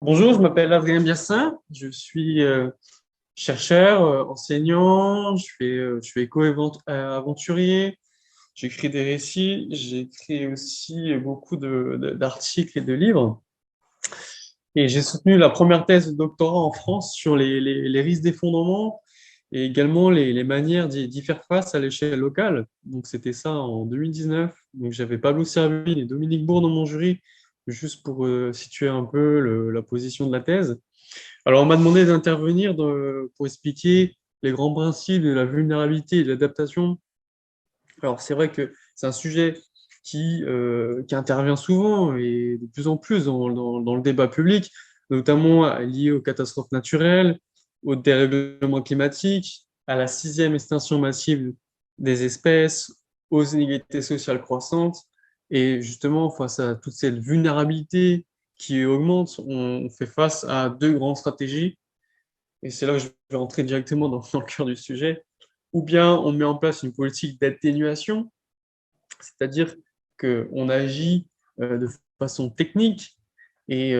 Bonjour, je m'appelle Adrien Biassin, je suis chercheur, enseignant, je suis éco-aventurier, j'écris des récits, j'écris aussi beaucoup d'articles et de livres. Et j'ai soutenu la première thèse de doctorat en France sur les risques d'effondrement et également les manières d'y faire face à l'échelle locale. Donc c'était ça en 2019. Donc j'avais Pablo Servigne et Dominique Bourg dans mon jury, juste pour situer un peu la position de la thèse. Alors, on m'a demandé d'intervenir pour expliquer les grands principes de la vulnérabilité et de l'adaptation. Alors, c'est vrai que c'est un sujet qui intervient souvent et de plus en plus dans le débat public, notamment lié aux catastrophes naturelles, au dérèglement climatique, à la sixième extinction massive des espèces, aux inégalités sociales croissantes. Et justement, face à toute cette vulnérabilité qui augmente, on fait face à deux grandes stratégies. Et c'est là que je vais rentrer directement dans le cœur du sujet. Ou bien on met en place une politique d'atténuation, c'est-à-dire qu'on agit de façon technique et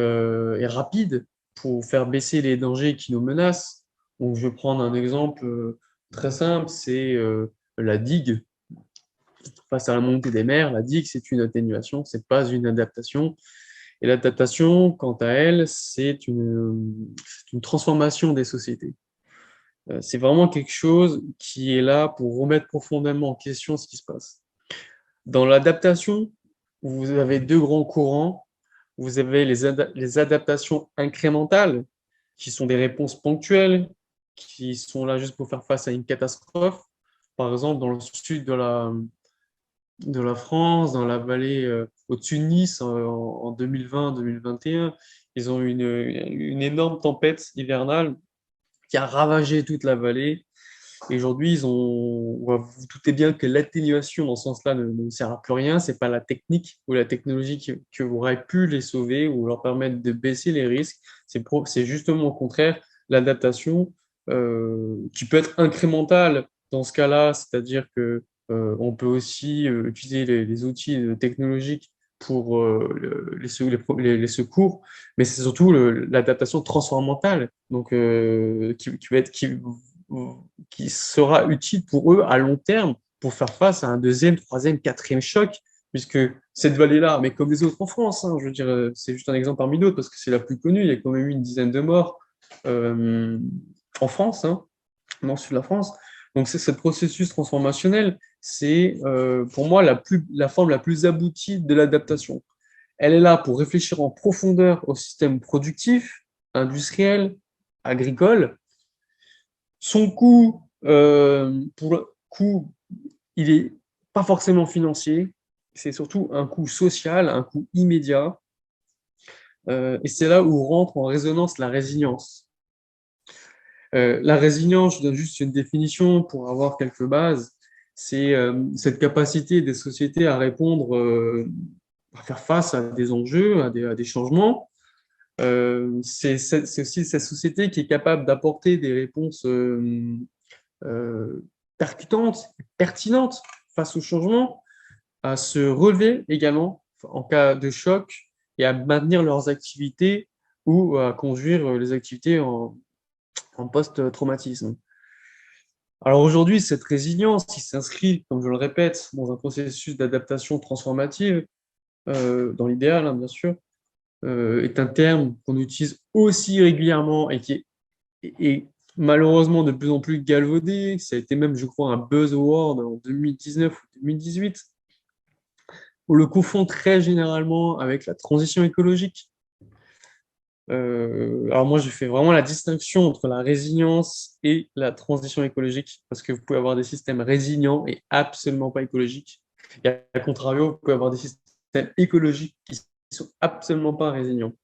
rapide pour faire baisser les dangers qui nous menacent. Donc, je vais prendre un exemple très simple, c'est la digue. Face à la montée des mers, la digue, c'est une atténuation, c'est pas une adaptation. Et l'adaptation, quant à elle, c'est une transformation des sociétés. C'est vraiment quelque chose qui est là pour remettre profondément en question ce qui se passe. Dans l'adaptation, vous avez deux grands courants. Vous avez les adaptations incrémentales, qui sont des réponses ponctuelles, qui sont là juste pour faire face à une catastrophe. Par exemple, dans le sud de la France, dans la vallée au-dessus de Nice, en 2020-2021, ils ont eu une énorme tempête hivernale qui a ravagé toute la vallée. Et aujourd'hui, vous doutez bien que l'atténuation dans ce sens-là ne sert à plus rien. C'est pas la technique ou la technologie qui aurait pu les sauver ou leur permettre de baisser les risques. C'est justement au contraire l'adaptation qui peut être incrémentale dans ce cas-là, c'est-à-dire que on peut aussi utiliser les outils technologiques pour les secours, mais c'est surtout l'adaptation transformamentale, donc qui sera utile pour eux à long terme pour faire face à un deuxième, troisième, quatrième choc, puisque cette vallée-là, mais comme les autres en France, hein, je veux dire, c'est juste un exemple parmi d'autres, parce que c'est la plus connue, il y a quand même eu une dizaine de morts euh, en France, hein, dans le sud de la France. Donc c'est ce processus transformationnel, c'est pour moi la forme la plus aboutie de l'adaptation. Elle est là pour réfléchir en profondeur au système productif, industriel, agricole. Son coût, pour le coût, il est pas forcément financier, c'est surtout un coût social, un coût immédiat. Et c'est là où rentre en résonance la résilience. La résilience, je donne juste une définition pour avoir quelques bases, c'est cette capacité des sociétés à répondre, à faire face à des enjeux, à des changements. C'est aussi cette société qui est capable d'apporter des réponses percutantes, pertinentes face au changement, à se relever également en cas de choc et à maintenir leurs activités ou à conduire les activités en post-traumatisme. Alors aujourd'hui, cette résilience qui s'inscrit, comme je le répète, dans un processus d'adaptation transformative, dans l'idéal, hein, bien sûr, est un terme qu'on utilise aussi régulièrement et qui est malheureusement de plus en plus galvaudé. Ça a été même, je crois, un buzzword en 2019 ou 2018. On le confond très généralement avec la transition écologique. Alors moi, je fais vraiment la distinction entre la résilience et la transition écologique, parce que vous pouvez avoir des systèmes résilients et absolument pas écologiques. Et à contrario, vous pouvez avoir des systèmes écologiques qui sont absolument pas résilients.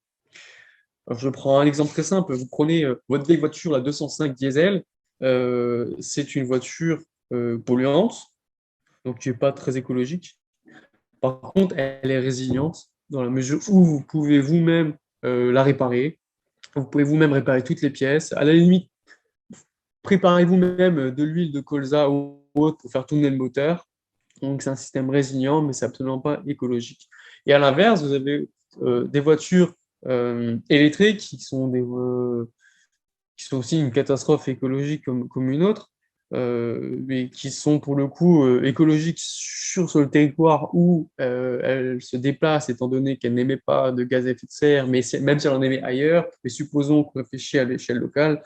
Alors, je prends un exemple très simple. Vous prenez votre vieille voiture, la 205 diesel. C'est une voiture polluante, donc qui n'est pas très écologique. Par contre, elle est résiliente dans la mesure où vous pouvez vous-même la réparer. Vous pouvez vous-même réparer toutes les pièces. À la limite, préparez vous-même de l'huile de colza ou autre pour faire tourner le moteur. Donc, c'est un système résilient, mais c'est absolument pas écologique. Et à l'inverse, vous avez des voitures et les traits qui sont aussi une catastrophe écologique comme une autre, mais qui sont pour le coup écologiques sur le territoire où elle se déplace, étant donné qu'elle n'émet pas de gaz à effet de serre, mais même si elle en émet ailleurs, mais supposons qu'on réfléchit à l'échelle locale,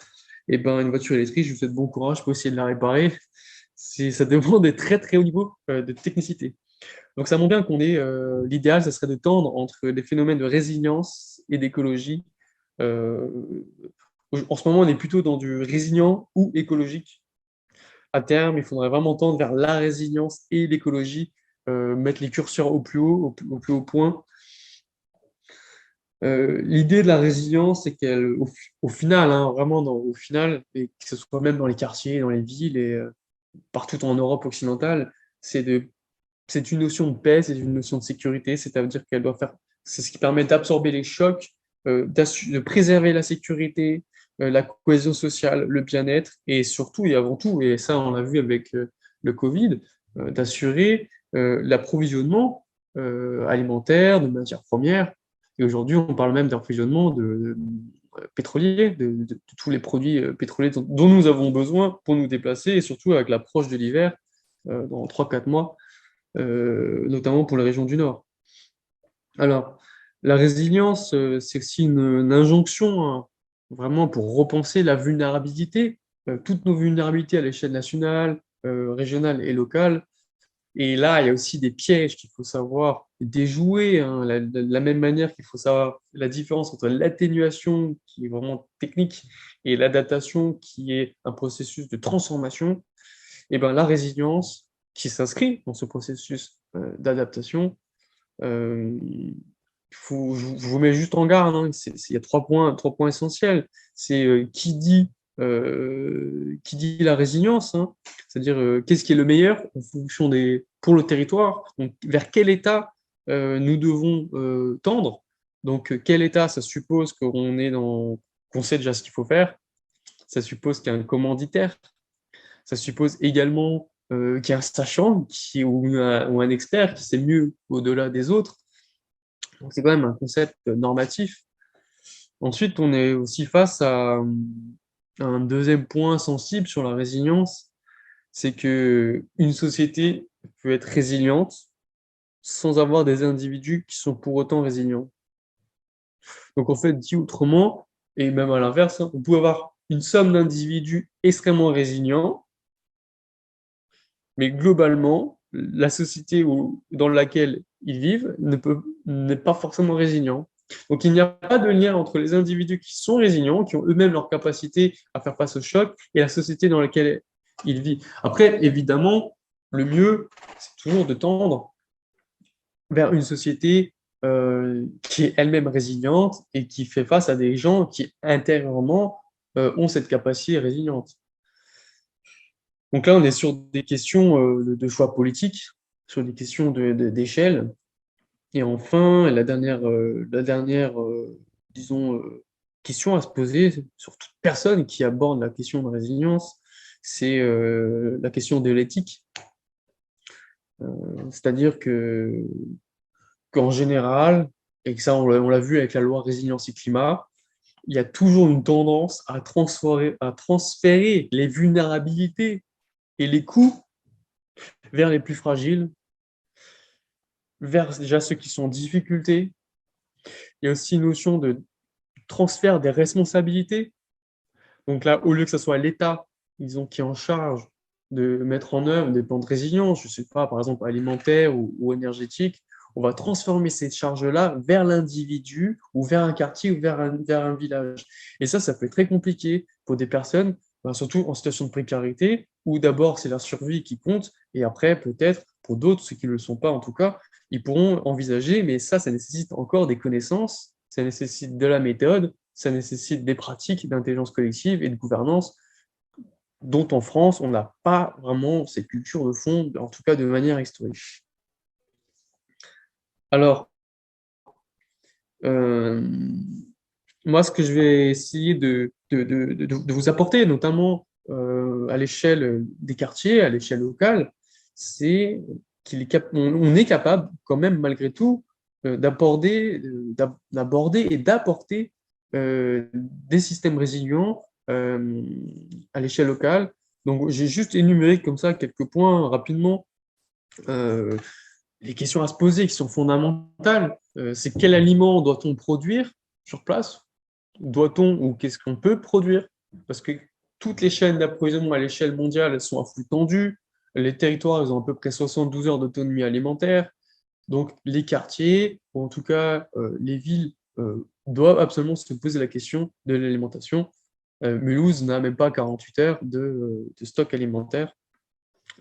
et ben une voiture électrique, je vous souhaite bon courage pour essayer de la réparer. Ça demande des très très haut niveau de technicité. Donc ça montre bien qu'on est l'idéal, ça serait de tendre entre des phénomènes de résilience et d'écologie. Euh, En ce moment, on est plutôt dans du résilient ou écologique. À terme, il faudrait vraiment tendre vers la résilience et l'écologie, mettre les curseurs au plus haut, au plus haut point. L'idée de la résilience, c'est au final, hein, vraiment au final, et que ce soit même dans les quartiers, dans les villes et partout en Europe occidentale, c'est de c'est une notion de paix, c'est une notion de sécurité, c'est-à-dire qu'elle doit faire, c'est ce qui permet d'absorber les chocs, de préserver la sécurité, la cohésion sociale, le bien-être, et surtout et avant tout, et ça on l'a vu avec le Covid, d'assurer l'approvisionnement alimentaire, de matières premières. Et aujourd'hui, on parle même d'approvisionnement pétrolier, de tous les produits pétroliers dont nous avons besoin pour nous déplacer, et surtout avec l'approche de l'hiver dans 3 4 mois notamment pour les régions du Nord. Alors, la résilience, c'est aussi une injonction, hein, vraiment pour repenser la vulnérabilité, toutes nos vulnérabilités à l'échelle nationale, régionale et locale. Et là, il y a aussi des pièges qu'il faut savoir déjouer, hein, de la même manière qu'il faut savoir la différence entre l'atténuation, qui est vraiment technique, et l'adaptation, qui est un processus de transformation. Et ben, la résilience, qui s'inscrit dans ce processus d'adaptation, euh, je vous mets juste en garde, hein, il y a 3 points essentiels. C'est qui dit la résilience, hein, c'est-à-dire qu'est-ce qui est le meilleur en fonction pour le territoire, donc vers quel état nous devons tendre. Donc quel état, ça suppose qu'on sait déjà ce qu'il faut faire, ça suppose qu'il y a un commanditaire, ça suppose également qu'il y a un sachant ou un expert qui sait mieux au-delà des autres. Donc c'est quand même un concept normatif. Ensuite, on est aussi face à un deuxième point sensible sur la résilience, c'est que une société peut être résiliente sans avoir des individus qui sont pour autant résilients. Donc en fait, dit autrement, et même à l'inverse, hein, on peut avoir une somme d'individus extrêmement résilients, mais globalement, la société dans laquelle ils vivent n'est pas forcément résilient. Donc il n'y a pas de lien entre les individus qui sont résilients, qui ont eux-mêmes leur capacité à faire face au choc, et la société dans laquelle ils vivent. Après, évidemment, le mieux, c'est toujours de tendre vers une société qui est elle-même résiliente et qui fait face à des gens qui intérieurement ont cette capacité résiliente. Donc là, on est sur des questions de choix politiques, sur des questions d'échelle. Et enfin, la dernière disons, question à se poser sur toute personne qui aborde la question de résilience, c'est la question de l'éthique. C'est-à-dire qu'en général, et que ça on l'a vu avec la loi résilience et climat, il y a toujours une tendance à transférer les vulnérabilités et les coûts vers les plus fragiles, vers déjà ceux qui sont en difficulté. Il y a aussi une notion de transfert des responsabilités. Donc là, au lieu que ce soit l'État, disons, qui est en charge de mettre en œuvre des plans de résilience, je ne sais pas, par exemple alimentaire ou énergétique, on va transformer ces charges-là vers l'individu ou vers un quartier ou vers un village. Et ça peut être très compliqué pour des personnes, ben, surtout en situation de précarité, où d'abord c'est leur survie qui compte, et après peut-être pour d'autres, ceux qui ne le sont pas en tout cas, ils pourront envisager, mais ça nécessite encore des connaissances, ça nécessite de la méthode, ça nécessite des pratiques d'intelligence collective et de gouvernance dont en France, on n'a pas vraiment cette culture de fond, en tout cas de manière historique. Alors, euh, moi, ce que je vais essayer de vous apporter, notamment à l'échelle des quartiers, à l'échelle locale, c'est on est capable, quand même, malgré tout, d'aborder et d'apporter des systèmes résilients à l'échelle locale. Donc, j'ai juste énuméré comme ça quelques points rapidement. Euh, les questions à se poser qui sont fondamentales, c'est quel aliment doit-on produire sur place? Doit-on ou qu'est-ce qu'on peut produire? Parce que toutes les chaînes d'approvisionnement à l'échelle mondiale elles sont à flux tendu. Les territoires, ils ont à peu près 72 heures d'autonomie alimentaire. Donc, les quartiers, ou en tout cas les villes, doivent absolument se poser la question de l'alimentation. Mulhouse n'a même pas 48 heures de stock alimentaire.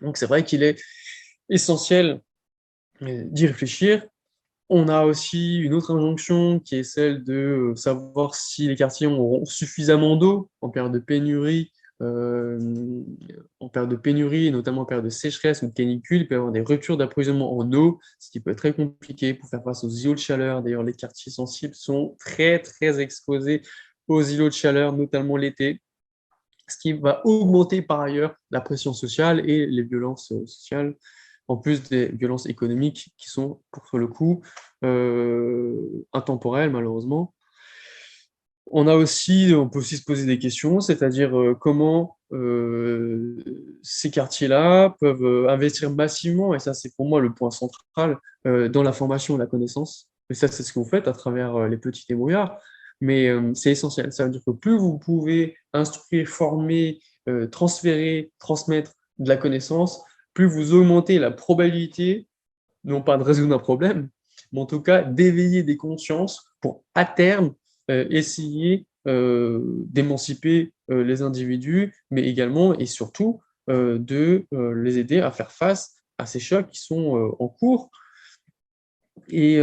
Donc, c'est vrai qu'il est essentiel d'y réfléchir. On a aussi une autre injonction qui est celle de savoir si les quartiers auront suffisamment d'eau euh, en période de pénurie, notamment en période de sécheresse ou de canicule. Il peut y avoir des ruptures d'approvisionnement en eau, ce qui peut être très compliqué pour faire face aux îlots de chaleur. D'ailleurs, les quartiers sensibles sont très, très exposés aux îlots de chaleur, notamment l'été, ce qui va augmenter par ailleurs la pression sociale et les violences sociales, en plus des violences économiques qui sont, pour le coup, intemporelles, malheureusement. On peut aussi se poser des questions, c'est-à-dire comment ces quartiers-là peuvent investir massivement, et ça c'est pour moi le point central, dans la formation et la connaissance. Et ça c'est ce que vous faites à travers les petits débrouillards, mais c'est essentiel. Ça veut dire que plus vous pouvez instruire, former, transférer, transmettre de la connaissance, plus vous augmentez la probabilité, non pas de résoudre un problème, mais en tout cas d'éveiller des consciences pour à terme essayer d'émanciper les individus, mais également et surtout de les aider à faire face à ces chocs qui sont en cours. Et,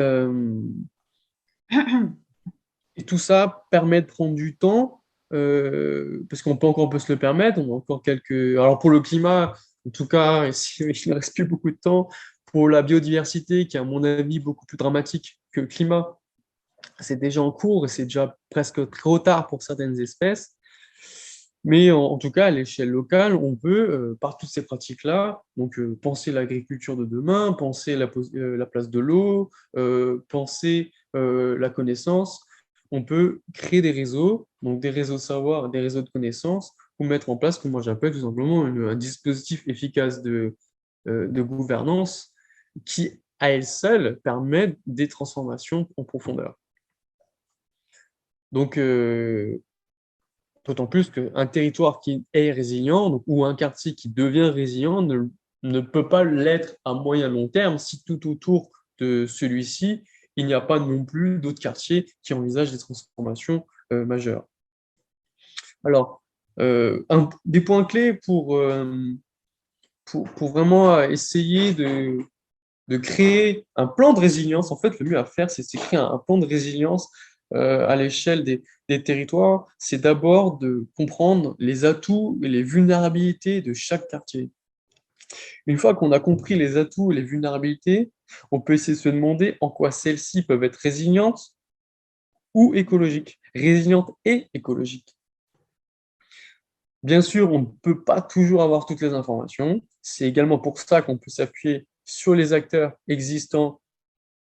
et tout ça permet de prendre du temps, parce qu'on peut encore peut se le permettre. On a encore quelques. Alors pour le climat, en tout cas, il ne reste plus beaucoup de temps. Pour la biodiversité, qui est à mon avis beaucoup plus dramatique que le climat, c'est déjà en cours et c'est déjà presque trop tard pour certaines espèces. Mais en tout cas, à l'échelle locale, on peut, par toutes ces pratiques-là, donc penser l'agriculture de demain, penser la place de l'eau, penser la connaissance. On peut créer des réseaux, donc des réseaux de savoir, des réseaux de connaissances, ou mettre en place, comme moi j'appelle tout simplement un dispositif efficace de gouvernance qui, à elle seule, permet des transformations en profondeur. Donc, d'autant plus qu'un territoire qui est résilient, donc, ou un quartier qui devient résilient, ne peut pas l'être à moyen long terme si tout autour de celui-ci, il n'y a pas non plus d'autres quartiers qui envisagent des transformations majeures. Alors, des points clés pour vraiment essayer de créer un plan de résilience. En fait, le mieux à faire, c'est de créer un plan de résilience à l'échelle des territoires. C'est d'abord de comprendre les atouts et les vulnérabilités de chaque quartier. Une fois qu'on a compris les atouts et les vulnérabilités, on peut essayer de se demander en quoi celles-ci peuvent être résilientes ou écologiques. Résilientes et écologiques. Bien sûr, on ne peut pas toujours avoir toutes les informations. C'est également pour ça qu'on peut s'appuyer sur les acteurs existants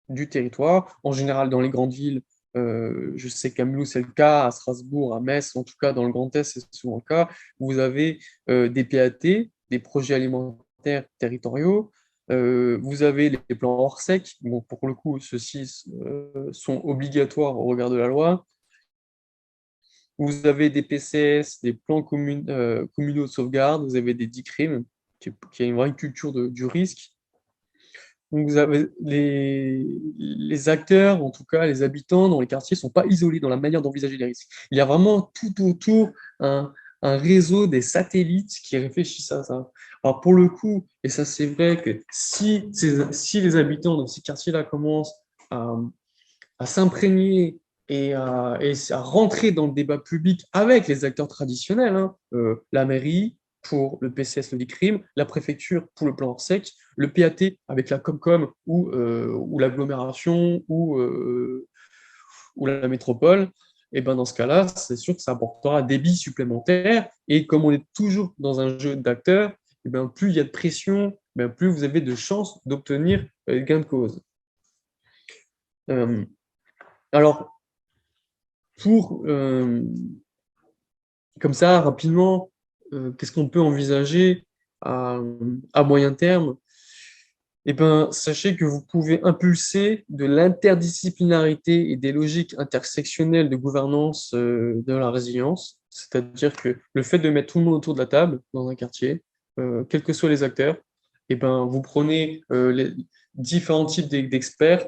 du territoire. En général, dans les grandes villes, je sais qu'à Mulhouse, c'est le cas, à Strasbourg, à Metz, en tout cas dans le Grand Est, c'est souvent le cas. Vous avez des PAT, des projets alimentaires territoriaux. Vous avez les plans hors sec. Bon, pour le coup, ceux-ci sont obligatoires au regard de la loi. Vous avez des PCS, des plans communaux de sauvegarde. Vous avez des DICRIM, qui est une vraie culture du risque. Donc vous avez les acteurs, en tout cas les habitants dans les quartiers, ne sont pas isolés dans la manière d'envisager les risques. Il y a vraiment tout autour un réseau des satellites qui réfléchissent à ça. Alors pour le coup, et ça c'est vrai que si les habitants de ces quartiers-là commencent à s'imprégner et à rentrer dans le débat public avec les acteurs traditionnels, hein, la mairie pour le PCS, le DICRIM, la préfecture pour le plan Orsec, le PAT avec la Comcom ou l'agglomération ou la métropole, et ben dans ce cas-là, c'est sûr que ça apportera des billes supplémentaires. Et comme on est toujours dans un jeu d'acteurs, et ben plus il y a de pression, ben plus vous avez de chances d'obtenir gain de cause. Euh, alors, pour, comme ça, rapidement, qu'est-ce qu'on peut envisager à, à moyen terme? Eh ben, sachez que vous pouvez impulser de l'interdisciplinarité et des logiques intersectionnelles de gouvernance de la résilience. C'est-à-dire que le fait de mettre tout le monde autour de la table dans un quartier, quels que soient les acteurs, eh ben, vous prenez les différents types d'experts,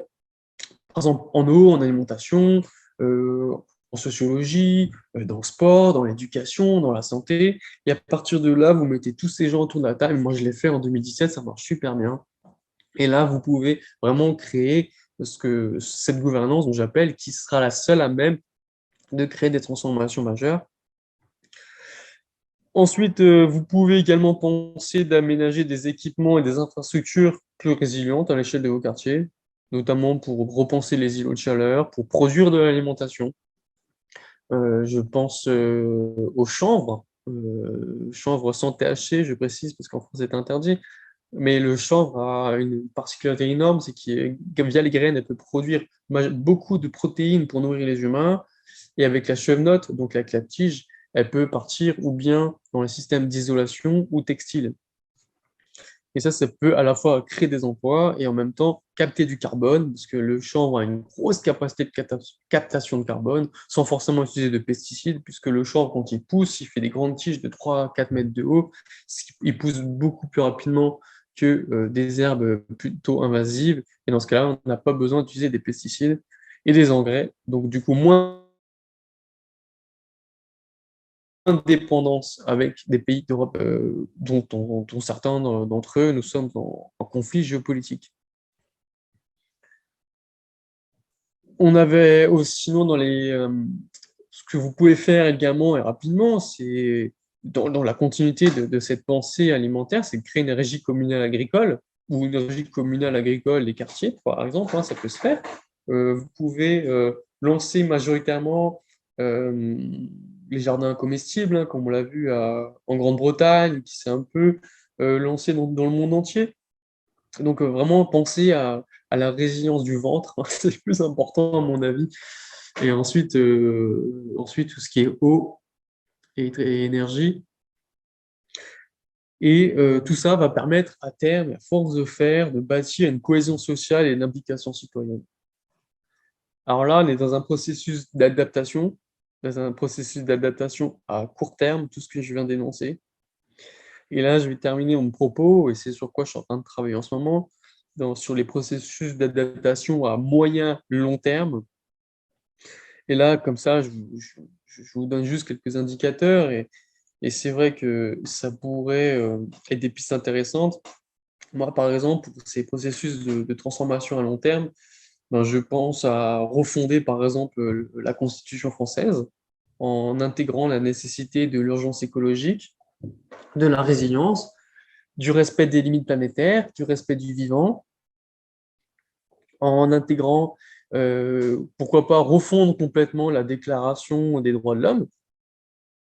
par exemple en eau, en alimentation, euh, en sociologie, dans le sport, dans l'éducation, dans la santé. Et à partir de là, vous mettez tous ces gens autour de la table. Moi, je l'ai fait en 2017, ça marche super bien. Et là, vous pouvez vraiment créer cette gouvernance dont j'appelle, qui sera la seule à même de créer des transformations majeures. Ensuite, vous pouvez également penser d'aménager des équipements et des infrastructures plus résilientes à l'échelle de vos quartiers, notamment pour repenser les îlots de chaleur, pour produire de l'alimentation. Je pense aux chanvre sans THC, je précise, parce qu'en France c'est interdit. Mais le chanvre a une particularité énorme, c'est que via les graines, elle peut produire beaucoup de protéines pour nourrir les humains. Et avec la chevenote, donc avec la tige, elle peut partir ou bien dans les systèmes d'isolation ou textile. Et ça peut à la fois créer des emplois et en même temps capter du carbone, parce que le chanvre a une grosse capacité de captation de carbone, sans forcément utiliser de pesticides, puisque le chanvre, quand il pousse, il fait des grandes tiges de 3 à 4 mètres de haut, il pousse beaucoup plus rapidement que des herbes plutôt invasives, et dans ce cas-là, on n'a pas besoin d'utiliser des pesticides et des engrais, donc du coup, moins dépendance avec des pays d'Europe dont certains d'entre eux, nous sommes en conflit géopolitique. On avait aussi, sinon, ce que vous pouvez faire également et rapidement, c'est dans la continuité de cette pensée alimentaire, c'est de créer une régie communale agricole ou une régie communale agricole des quartiers, par exemple, hein, ça peut se faire. Vous pouvez lancer majoritairement euh, les jardins comestibles, hein, comme on l'a vu en Grande-Bretagne, qui s'est un peu lancé dans le monde entier. Donc, vraiment penser à la résilience du ventre, c'est le plus important à mon avis. Et ensuite tout ce qui est eau et énergie. Et tout ça va permettre à terme, à force de faire, de bâtir une cohésion sociale et une implication citoyenne. Alors là, on est dans un processus d'adaptation à court terme, tout ce que je viens d'énoncer. Et là, je vais terminer mon propos, et c'est sur quoi je suis en train de travailler en ce moment, sur les processus d'adaptation à moyen long terme. Et là, comme ça, je vous donne juste quelques indicateurs, et c'est vrai que ça pourrait être des pistes intéressantes. Moi, par exemple, pour ces processus de transformation à long terme, ben, je pense à refonder, par exemple, la Constitution française en intégrant la nécessité de l'urgence écologique, de la résilience, du respect des limites planétaires, du respect du vivant, en intégrant, pourquoi pas, refondre complètement la Déclaration des droits de l'homme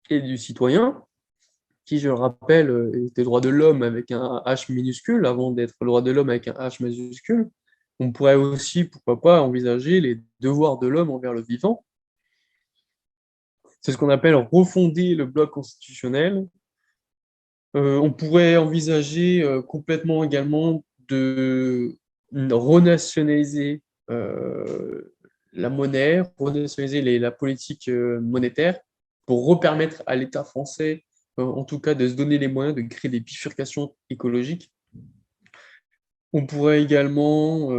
et du citoyen, qui, je le rappelle, est des droits de l'homme avec un H minuscule, avant d'être le droit de l'homme avec un H majuscule. On pourrait aussi, pourquoi pas, envisager les devoirs de l'homme envers le vivant. C'est ce qu'on appelle refonder le bloc constitutionnel. On pourrait envisager complètement également de renationaliser la monnaie, renationaliser la politique monétaire pour repermettre à l'État français, en tout cas, de se donner les moyens de créer des bifurcations écologiques. On pourrait également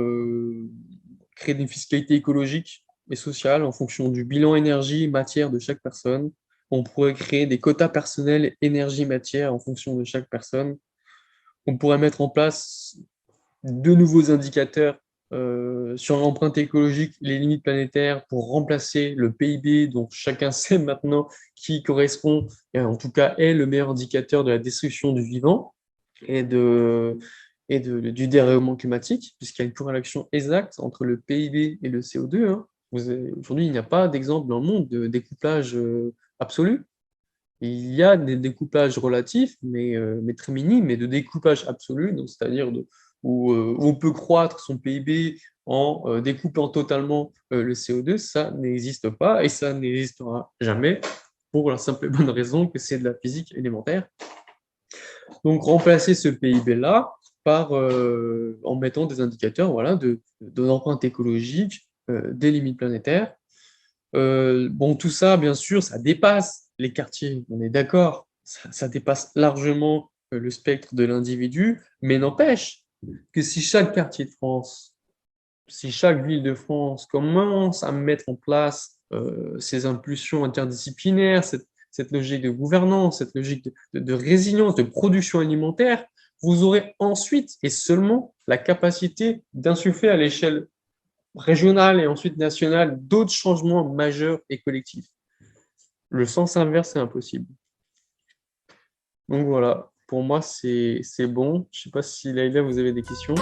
créer des fiscalités écologiques et sociales en fonction du bilan énergie-matière de chaque personne. On pourrait créer des quotas personnels énergie-matière en fonction de chaque personne. On pourrait mettre en place de nouveaux indicateurs sur l'empreinte écologique, les limites planétaires pour remplacer le PIB, dont chacun sait maintenant qui correspond, et en tout cas est le meilleur indicateur de la destruction du vivant et du dérèglement climatique, puisqu'il y a une corrélation exacte entre le PIB et le CO2. Hein. Aujourd'hui, il n'y a pas d'exemple dans le monde de découplage absolu. Il y a des découpages relatifs, mais très minimes, mais de découpage absolu, donc c'est-à-dire où on peut croître son PIB en découpant totalement le CO2, ça n'existe pas et ça n'existera jamais pour la simple et bonne raison que c'est de la physique élémentaire. Donc, remplacer ce PIB-là en mettant des indicateurs voilà, d'empreinte écologique, des limites planétaires. Bon, tout ça, bien sûr, ça dépasse les quartiers, on est d'accord, ça dépasse largement le spectre de l'individu, mais n'empêche que si chaque quartier de France, si chaque ville de France commence à mettre en place ces impulsions interdisciplinaires, cette logique de gouvernance, cette logique de résilience, de production alimentaire, vous aurez ensuite et seulement la capacité d'insuffler à l'échelle régionale et ensuite nationale d'autres changements majeurs et collectifs. Le sens inverse est impossible. Donc voilà, pour moi c'est bon. Je ne sais pas si Laïla, vous avez des questions.